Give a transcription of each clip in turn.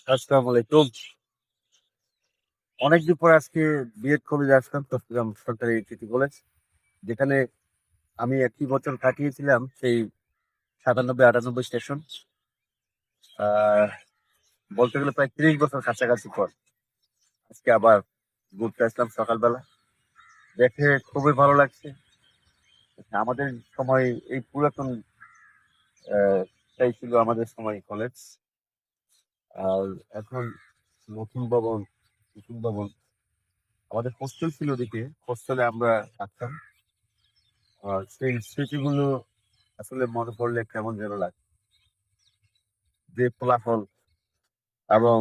আসসালামু আলাইকুম। অনেকদিন পরে আজকে বিএড কলেজে আসলাম, চট্টগ্রাম সরকারি সিটি কলেজ, যেখানে আমি একটি বছর কাটিয়েছিলাম সেই 97-98 স্টেশন। আহ বলতে গেলে প্রায় 30 বছর কাছাকাছি পর আজকে আবার ঘুরতে আসলাম সকালবেলা। দেখে খুবই ভালো লাগছে। আমাদের সময় এই পুরাতন তাই ছিল আমাদের সময় কলেজ। আর এখন নতুন ভবন, নতুন ভবন। আমাদের হোস্টেল ছিল ওদিকে, হোস্টেলে আমরা থাকতাম। আর সেই স্মৃতিগুলো আসলে মনে পড়লে কেমন যেন লাগে। যে ফলাফল এবং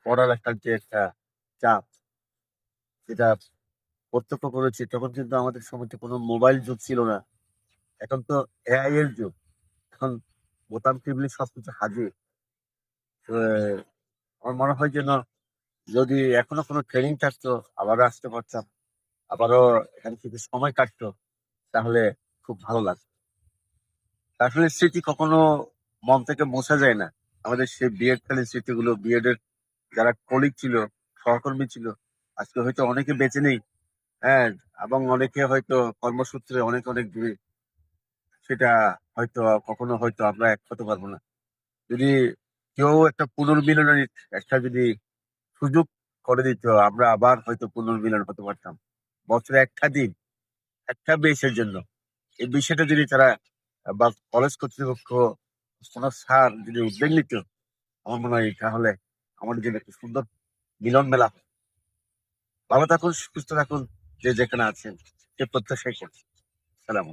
পড়ালেখার যে একটা চাপ, সেটা প্রত্যক্ষ করেছি। তখন কিন্তু আমাদের সময় তো কোনো মোবাইল যুগ ছিল না। এখন তো এআই এর যুগ। এখন বোতাম টিপলে সবকিছু হাজির। তো আমার মনে হয় যেন যদি এখনো কোনো ট্রেনিং থাকতো, আবারও আসতে পারতাম, আবারও এখান থেকে সময় কাটতো, তাহলে খুব ভালো লাগতো। আসলে স্মৃতি কখনো মন থেকে মোছা যায় না। আমাদের সেই বিএড কালীন স্মৃতিগুলো, বিএড এর যারা কলিগ ছিল, সহকর্মী ছিল, আজকে হয়তো অনেকে বেঁচে নেই। হ্যাঁ, এবং অনেকে হয়তো কর্মসূত্রে অনেক অনেক দূরে। সেটা হয়তো কখনো হয়তো আমরা এক হতে পারবো না। যদি কেউ একটা পুনর্মিলনের একটা যদি সুযোগ করে দিত, আমরা আবার হয়তো পুনর্মিলন হতে পারতাম। বছরে একটা দিন, একটা বেসের জন্য এই বিষয়টা যদি তারা বা কলেজ কর্তৃপক্ষ, কোনো স্যার যদি উদ্যোগ নিত, আমার মনে হয় তাহলে আমাদের জন্য একটা সুন্দর মিলন মেলা। ভালো থাকুন, সুস্থ থাকুন, যে যেখানে আছেন, সে প্রত্যাশাই করছি। সালাম।